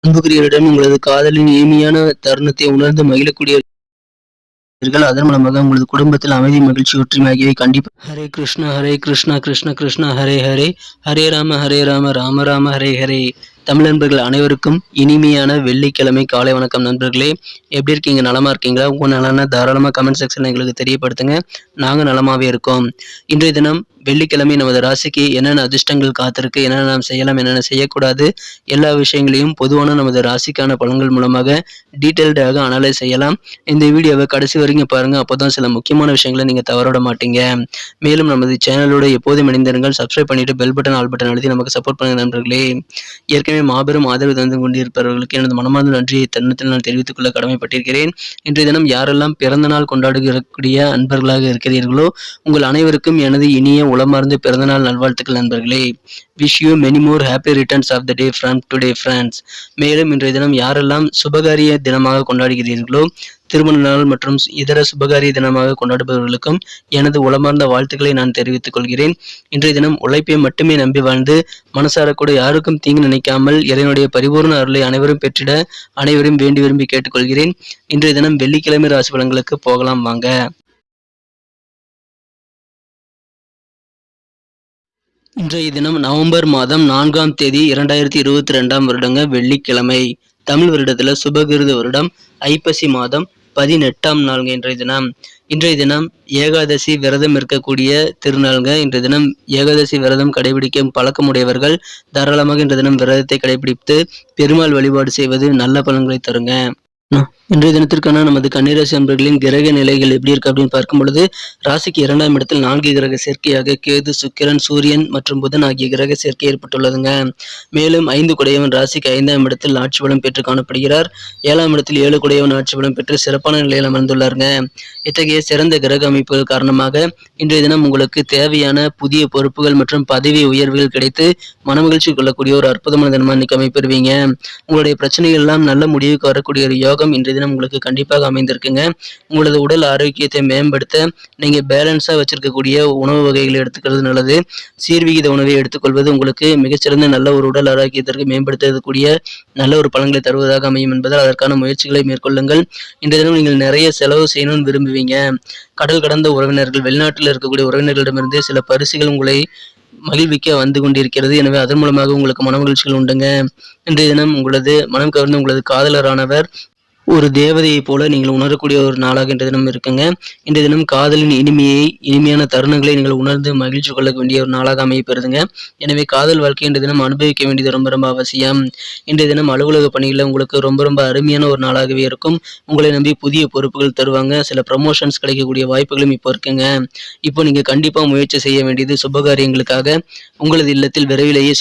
அன்புக்குரியவரிடம் உங்களது காதலின் இனிமையான தருணத்தை உணர்ந்து மகிழக்கூடிய அதன் மூலமாக உங்களது குடும்பத்தில் அமைதி, மகிழ்ச்சி, ஒற்றுமை ஆகியவை கண்டிப்பா. ஹரே கிருஷ்ணா ஹரே கிருஷ்ணா கிருஷ்ண கிருஷ்ணா ஹரே ஹரே, ஹரே ராம ராம ராம ஹரே ஹரே. தமிழ் நண்பர்கள் அனைவருக்கும் இனிமையான வெள்ளிக்கிழமை காலை வணக்கம் நண்பர்களே. எப்படி இருக்கீங்க? நலமா இருக்கீங்களா? உங்க நலனை தாராளமாக கமெண்ட் செக்ஷன்ல எங்களுக்கு தெரியப்படுத்துங்க. நாங்கள் நலமாவே இருக்கோம். இன்றைய தினம் வெள்ளிக்கிழமை நமது ராசிக்கு என்னென்ன அதிர்ஷ்டங்கள் காத்திருக்கு, என்னென்ன நாம் செய்யலாம், என்னென்ன செய்யக்கூடாது, எல்லா விஷயங்களையும் பொதுவான நமது ராசிக்கான பலன்கள் மூலமாக டீட்டெயில்டாக அனலைஸ் செய்யலாம். இந்த வீடியோவை கடைசி வரைக்கும் பாருங்க. அப்போதான் சில முக்கியமான விஷயங்களை நீங்க தவறவிட மாட்டீங்க. மேலும் நமது சேனலோட எப்போதும் இணைந்திருங்கள். சப்ஸ்கிரைப் பண்ணிட்டு பெல் பட்டன், ஆல் பட்டன் அழுத்தி நமக்கு சப்போர்ட் பண்ணுங்க நண்பர்களே. ஏற்கனவே மாபெரும் ஆதரவு தந்து கொண்டிருப்பவர்களுக்கு எனது மனமார்ந்த நன்றியை தருணத்தில் நான் தெரிவித்துக் கொள்ள கடமைப்பட்டிருக்கிறேன். இன்றைய தினம் யாரெல்லாம் பிறந்த நாள் கொண்டாடுகிறக்கூடிய அன்பர்களாக இருக்கிறீர்களோ உங்கள் அனைவருக்கும் எனது இனிய உளமார்ந்த பிறந்தநாள் நல்வாழ்த்துக்கள் நண்பர்களே. Wish you many more happy returns of the day from today friends. மேலும் இன்றைய தினம் யாரெல்லாம் சுபகாரிய தினமாக கொண்டாடுகிறீர்களோ, திருமண நாள் மற்றும் இதர சுபகாரிய தினமாக கொண்டாடுபவர்களுக்கும் எனது உளமார்ந்த வாழ்த்துக்களை நான் தெரிவித்துக் கொள்கிறேன். இன்றைய தினம் உழைப்பை மட்டுமே நம்பி வாழ்ந்து மனசார கூட யாருக்கும் தீங்கு நினைக்காமல் இறைவனுடைய பரிபூர்ண அருளை அனைவரும் பெற்றிட அனைவரும் வேண்டி விரும்பி கேட்டுக்கொள்கிறேன். இன்றைய தினம் வெள்ளிக்கிழமை ராசி பலன்களுக்கு போகலாம் வாங்க. இன்றைய தினம் நவம்பர் மாதம் 4ஆம் தேதி 2022 வருடங்க வெள்ளிக்கிழமை. தமிழ் வருடத்துல சுபகிருத வருடம் ஐப்பசி மாதம் 18ஆம் நாளுங்க இன்றைய தினம் ஏகாதசி விரதம் இருக்கக்கூடிய திருநாளுங்க. இன்றைய தினம் ஏகாதசி விரதம் கடைபிடிக்கும் பழக்கமுடையவர்கள் தாராளமாக இன்றைய தினம் விரதத்தை கடைபிடித்து பெருமாள் வழிபாடு செய்வது நல்ல பலன்களை தருங்க. இன்றைய தினத்திற்கான நமது கன்னிராசி அன்பர்களின் கிரக நிலைகள் எப்படி இருக்கு அப்படின்னு பார்க்கும் பொழுது, ராசிக்கு 2ஆம் இடத்தில் 4 கிரக சேர்க்கையாக கேது, சுக்கிரன், சூரியன் மற்றும் புதன் ஆகிய கிரக சேர்க்கை ஏற்பட்டுள்ளதுங்க. மேலும் 5 குடையவன் ராசிக்கு 5ஆம் இடத்தில் ஆட்சி பலம் பெற்று காணப்படுகிறார். 7ஆம் இடத்தில் 7 குடையவன் ஆட்சி பலம் பெற்று சிறப்பான நிலையில் அமர்ந்துள்ளாருங்க. இத்தகைய சிறந்த கிரக அமைப்புகள் காரணமாக இன்றைய தினம் உங்களுக்கு தேவையான புதிய பொறுப்புகள் மற்றும் பதவி உயர்வுகள் கிடைத்து மனமகிழ்ச்சி கொள்ளக்கூடிய ஒரு அற்புதமான தினமா இன்னைக்கு அமைப்பெறுவீங்க. உங்களுடைய பிரச்சனைகள் எல்லாம் நல்ல முடிவுக்கு வரக்கூடிய ஒரு யோகம் இன்றைய தினம் உங்களுக்கு கண்டிப்பாக அமைந்திருக்குங்க. உங்களது உடல் ஆரோக்கியத்தை மேம்படுத்த நீங்க பேலன்ஸா வச்சிருக்கக்கூடிய உணவு வகைகளை எடுத்துக்கிறது நல்லது. சீர்விகித உணவை எடுத்துக்கொள்வது உங்களுக்கு மிகச்சிறந்த நல்ல ஒரு உடல் ஆரோக்கியத்திற்கு மேம்படுத்தக்கூடிய நல்ல ஒரு பலன்களை தருவதாக அமையும் என்பதால் அதற்கான முயற்சிகளை மேற்கொள்ளுங்கள். இன்றைய தினம் நீங்கள் நிறைய செலவு செய்யணும்னு விரும்புவீங்க. கடல் கடந்த உறவினர்கள், வெளிநாட்டில் இருக்கக்கூடிய உறவினர்களிடமிருந்து சில பரிசுகள் உங்களை மகிழ்விக்க வந்து கொண்டிருக்கிறது. எனவே அதன் மூலமாக உங்களுக்கு மன மகிழ்ச்சிகள் உண்டுங்க. இன்றைய தினம் உங்களது மனம் கவர்ந்து உங்களது காதலரானவர் ஒரு தேவதையை போல நீங்கள் உணரக்கூடிய ஒரு நாளாக இன்றைய தினம் இருக்குங்க. இன்றைய தினம் காதலின் இனிமையான தருணங்களை நீங்கள் உணர்ந்து மகிழ்ச்சி கொள்ள வேண்டிய ஒரு நாளாக அமையப்பெறுதுங்க. எனவே காதல் வாழ்க்கை இன்றைய தினம் அனுபவிக்க வேண்டியது ரொம்ப ரொம்ப அவசியம். இன்றைய தினம் அலுவலக பணிகளில் உங்களுக்கு ரொம்ப ரொம்ப அருமையான ஒரு நாளாகவே இருக்கும். உங்களை நம்பி புதிய பொறுப்புகள் தருவாங்க. சில ப்ரமோஷன்ஸ் கிடைக்கக்கூடிய வாய்ப்புகளும் இப்போ இருக்குங்க. இப்போ நீங்க கண்டிப்பா முயற்சி செய்ய வேண்டியது சுபகாரியங்களுக்காக. உங்களது இல்லத்தில் விரைவிலேயே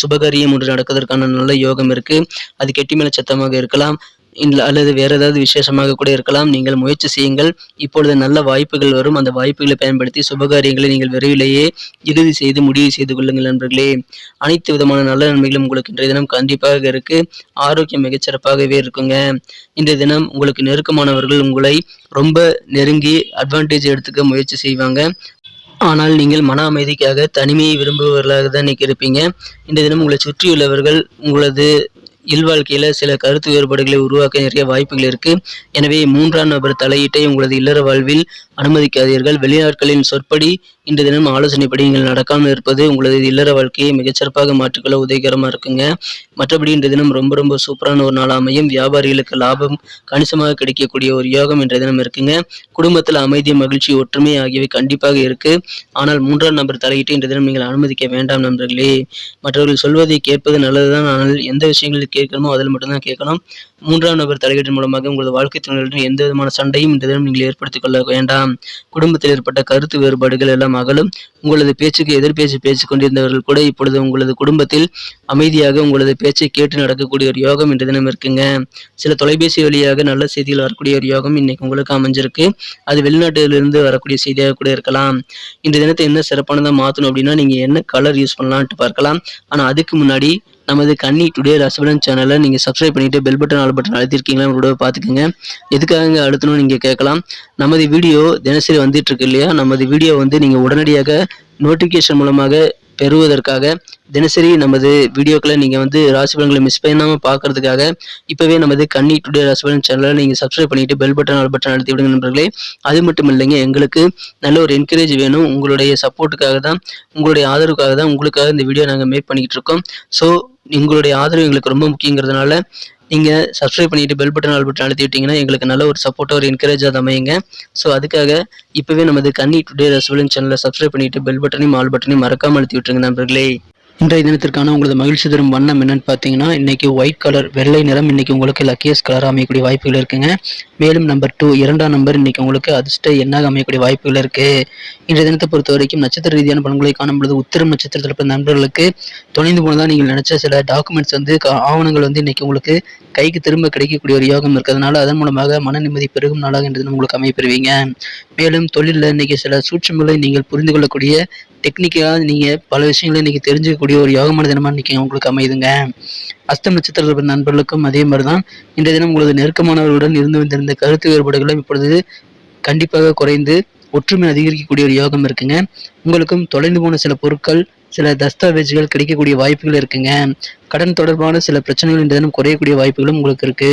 சுபகாரியம் ஒன்று நடப்பதற்கான நல்ல யோகம் இருக்கு. அது கெட்டி மேல சத்தமாக இருக்கலாம் அல்லது வேற ஏதாவது விசேஷமாக கூட இருக்கலாம். நீங்கள் முயற்சி செய்யுங்கள். இப்பொழுது நல்ல வாய்ப்புகள் வரும். அந்த வாய்ப்புகளை பயன்படுத்தி சுபகாரியங்களை நீங்கள் விரைவிலேயே இறுதி செய்து முடிவு செய்து கொள்ளுங்கள் நண்பர்களே. அனைத்து விதமான நல்ல நன்மைகளும் உங்களுக்கு இன்றைய தினம் கண்டிப்பாக இருக்கு. ஆரோக்கியம் மிகச்சிறப்பாகவே இருக்குங்க. இன்றைய தினம் உங்களுக்கு நெருக்கமானவர்கள் உங்களை ரொம்ப நெருங்கி அட்வான்டேஜ் எடுத்துக்க முயற்சி செய்வாங்க. ஆனால் நீங்கள் மன அமைதிக்காக தனிமையை விரும்புபவர்களாக தான் இன்னைக்கு இருப்பீங்க. இன்றைய தினம் உங்களை சுற்றியுள்ளவர்கள் உங்களது இல்வாழ்க்கையில சில கருத்து வேறுபாடுகளை உருவாக்க நிறைய வாய்ப்புகள் இருக்கு. எனவே 3ஆம் நபர் தலையீட்டை உங்களது இல்லற வாழ்வில் அனுமதிக்காதீர்கள். வெளிநாட்களின் சொற்படி இன்றைய தினம் ஆலோசனைப்படி நீங்கள் நடக்காமல் இருப்பது உங்களது இல்லற வாழ்க்கையை மிகச்சிறப்பாக மாற்றிக்கொள்ள உதவிகரமா இருக்குங்க. மற்றபடி இன்றைய தினம் ரொம்ப ரொம்ப சூப்பரான ஒரு நாள் அமையும். வியாபாரிகளுக்கு லாபம் கணிசமாக கிடைக்கக்கூடிய ஒரு யோகம் இன்றைய தினம் இருக்குங்க. குடும்பத்தில் அமைதி, மகிழ்ச்சி, ஒற்றுமை ஆகியவை கண்டிப்பாக இருக்கு. ஆனால் 3ஆம் நபர் தலையீட்டை இன்றைய தினம் நீங்கள் அனுமதிக்க வேண்டாம் நண்பர்களே. மற்றவர்கள் சொல்வதை கேட்பது நல்லதுதான். ஆனால் எந்த விஷயங்களில் கேட்கணுமோ அதில் மட்டும்தான் கேட்கணும். 3ஆம் நபர் தலையீட்டின் மூலமாக உங்களது வாழ்க்கை துணையுடன் எந்த விதமான சண்டையும் இன்றைய தினம் நீங்கள் ஏற்படுத்திக் கொள்ள வேண்டாம். குடும்பத்தில் ஏற்பட்ட கருத்து வேறுபாடுகள் எல்லாம் அகலும். உங்களது பேச்சுக்கு எதிர்பேச்சு பேசிக் கொண்டிருந்தவர்கள் கூட இப்பொழுது உங்களது குடும்பத்தில் அமைதியாக உங்களது பேச்சை கேட்டு நடக்கக்கூடிய ஒரு யோகம் இன்றைய தினம் இருக்குங்க. சில தொலைபேசி வழியாக நல்ல செய்திகள் வரக்கூடிய ஒரு யோகம் இன்னைக்கு உங்களுக்கு அமைஞ்சிருக்கு. அது வெளிநாட்டிலிருந்து வரக்கூடிய செய்தியாக கூட இருக்கலாம். இன்றைய தினத்தை என்ன சிறப்பானதாக மாற்றணும் அப்படின்னா நீங்க என்ன கலர் யூஸ் பண்ணலாம்னு பார்க்கலாம். ஆனா அதுக்கு முன்னாடி நமது கன்னி டுடே ராசிபலன் சேனலை நீங்க சப்ஸ்கிரைப் பண்ணிட்டு பெல் பட்டன், ஆல் பட்டன் அழுத்திருக்கீங்களா உங்களோட பார்த்துக்கோங்க. எதுக்காக அழுத்தணும் நீங்க கேட்கலாம். நமது வீடியோ தினசரி வந்துட்டு இருக்கு இல்லையா, நமது வீடியோ நீங்க உடனடியாக நோட்டிபிகேஷன் மூலமாக பெறுவதற்காக தினசரி நமது வீடியோக்களை நீங்கள் வந்து ராசி பலன்களை மிஸ் பண்ணாமல் பார்க்கறதுக்காக இப்போவே நமது கன்னி டுடே ராசி பலன் சேனலை நீங்கள் சப்ஸ்கிரைப் பண்ணிட்டு பெல் பட்டன் ஆல் பட்டன் அழுத்தி விடுங்க நண்பர்களே. அது மட்டும் இல்லைங்க, எங்களுக்கு நல்ல ஒரு என்கரேஜ் வேணும். உங்களுடைய சப்போர்ட்டுக்காக தான், உங்களுடைய ஆதரவுக்காக தான் உங்களுக்காக இந்த வீடியோ நாங்கள் மேக் பண்ணிக்கிட்டு இருக்கோம். ஸோ உங்களுடைய ஆதரவு எங்களுக்கு ரொம்ப முக்கியங்கிறதுனால நீங்கள் சப்ஸ்கிரைப் பண்ணிட்டு பெல் பட்டன் ஆல் பட்டன் அழுத்தி விட்டீங்கன்னா எங்களுக்கு நல்ல ஒரு சப்போர்ட்டாக ஒரு என்கரேஜாக அமையுங்க. ஸோ அதுக்காக இப்போவே நமது கன்னி டுடே ராசி பலன் சேனலை சப்ஸ்கிரைப் பண்ணிட்டு பெல் பட்டனையும் ஆல் பட்டனையும் மறக்காமல் அழுத்தி விட்டுருங்க நண்பர்களே. இன்றைய தினத்திற்கான உங்களது மகிழ்ச்சி தரும் வண்ணம் என்னன்னு பார்த்தீங்கன்னா, இன்னைக்கு ஒயிட் கலர் வெள்ளை நிறம் இன்னைக்கு உங்களுக்கு லக்கியஸ்ட் கலராக அமையக்கூடிய வாய்ப்புகள் இருக்குங்க. மேலும் நம்பர் 2 2ஆம் நம்பர் இன்னைக்கு உங்களுக்கு அதிர்ஷ்ட எண்ணாக அமையக்கூடிய வாய்ப்புகள் இருக்கு. இன்றைய தினத்தை பொறுத்த வரைக்கும் நட்சத்திர ரீதியான பலன்களை காணும் பொழுது உத்திரம் நட்சத்திரத்தில் பிறந்த நண்பர்களுக்கு தொலைந்து போனதான் நீங்கள் நினைச்ச சில டாக்குமெண்ட்ஸ் வந்து ஆவணங்கள் வந்து இன்னைக்கு உங்களுக்கு கைக்கு திரும்ப கிடைக்கக்கூடிய ஒரு யோகம் இருக்கிறதுனால அதன் மூலமாக மன நிம்மதி பெருகும் நாளாக இன்றைய தினம் உங்களுக்கு அமைப்பெறுவீங்க. மேலும் தொழிலில் இன்னைக்கு சில சூட்சங்களை நீங்கள் புரிந்து கொள்ளக்கூடிய டெக்னிக்காக நீங்கள் பல விஷயங்களை இன்னைக்கு தெரிஞ்சுக்கக்கூடிய ஒரு யோகமான தினமாக இன்னைக்கு உங்களுக்கு அமையுதுங்க. அஸ்தம் நட்சத்திர நண்பர்களுக்கும் அதே மாதிரி தான் இன்றைய தினம் உங்களது நெருக்கமானவர்களுடன் இருந்து வந்திருந்த கருத்து வேறுபாடுகளும் இப்பொழுது கண்டிப்பாக குறைந்து ஒற்றுமை அதிகரிக்கக்கூடிய ஒரு யோகம் இருக்குங்க. உங்களுக்கும் தொலைந்து போன சில பொருட்கள் சில தஸ்தாவேஜுகள் கிடைக்கக்கூடிய வாய்ப்புகள் இருக்குங்க. கடன் தொடர்பான சில பிரச்சனைகள் இன்றைய தினம் குறையக்கூடிய வாய்ப்புகளும் உங்களுக்கு இருக்கு.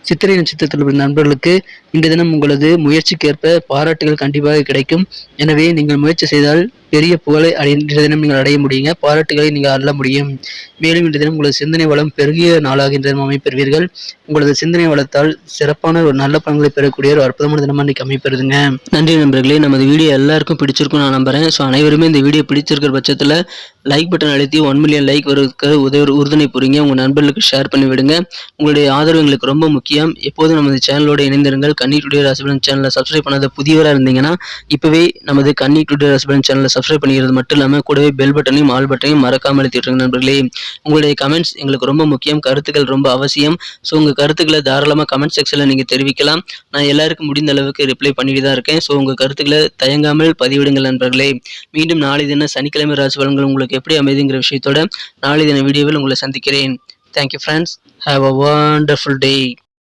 சித்திரை நட்சத்திரத்தில் உள்ள நண்பர்களுக்கு இன்றைய தினம் உங்களது முயற்சிக்கேற்ப பாராட்டுகள் கண்டிப்பாக கிடைக்கும். எனவே நீங்கள் முயற்சி செய்தால் பெரிய புகழை இன்றைய தினம் நீங்கள் அடைய முடியுங்க. பாராட்டுகளை நீங்கள் அள்ள முடியும். மேலும் இன்றைய தினம் உங்களது சிந்தனை வளம் பெருகிய நாளாக இன்றைய தினம் அமைப்பெறுவீர்கள். உங்களது சிந்தனை வளத்தால் சிறப்பான ஒரு நல்ல பலன்களை பெறக்கூடிய ஒரு அற்புதமான தினமாக இன்னைக்கு அமைப்பெறுதுங்க. நன்றி நண்பர்களே. நமது வீடியோ எல்லாருக்கும் பிடிச்சிருக்கும் நான் நம்புறேன். ஸோ அனைவருமே இந்த வீடியோ பிடிச்சிருக்கிற பட்சத்தில் லைக் பட்டன் அழுத்தி 1 மில்லியன் லைக் வருவதற்கு உறுதுணை புரிங்க. உங்கள் நண்பர்களுக்கு ஷேர் பண்ணி விடுங்க. உங்களுடைய ஆதரவு எங்களுக்கு ரொம்ப முக்கியம். எப்போதும் நமது சேனலோட இணைந்திருங்கள். கன்னி டுடே ராசி பலன் சேனலை சப்ஸ்கிரைப் பண்ணாத புதியவராக இருந்தீங்கன்னா இப்போவே நமது கன்னி டுடே ராசி பலன் சேனலை சப்ஸ்கிரைப் பண்ணிக்கிறது மட்டும் இல்லாமல் கூடவே பெல் பட்டனையும் ஆல் பட்டனையும் மறக்காமல் அழுத்தி விட்டுருங்க நண்பர்களே. உங்களுடைய கமெண்ட்ஸ் எங்களுக்கு ரொம்ப முக்கியம். கருத்துக்கள் ரொம்ப அவசியம். ஸோ உங்கள் கருத்துக்களை தாராளமாக கமெண்ட் செக்ஷனில் நீங்கள் தெரிவிக்கலாம். நான் எல்லாருக்கும் முடிந்த அளவுக்கு ரிப்ளை பண்ணிட்டு தான் இருக்கேன். ஸோ உங்கள் கருத்துக்களை தயங்காமல் பதிவிடுங்கள் நண்பர்களே. மீண்டும் நாளை தின சனிக்கிழமை ராசி பலன்கள் உங்களுக்கு எப்படி அமைதுங்கிற விஷயத்தோட நாளை தின வீடியோவில் உங்களை சந்திக்கிறேன். Thank you friends. Have a wonderful day.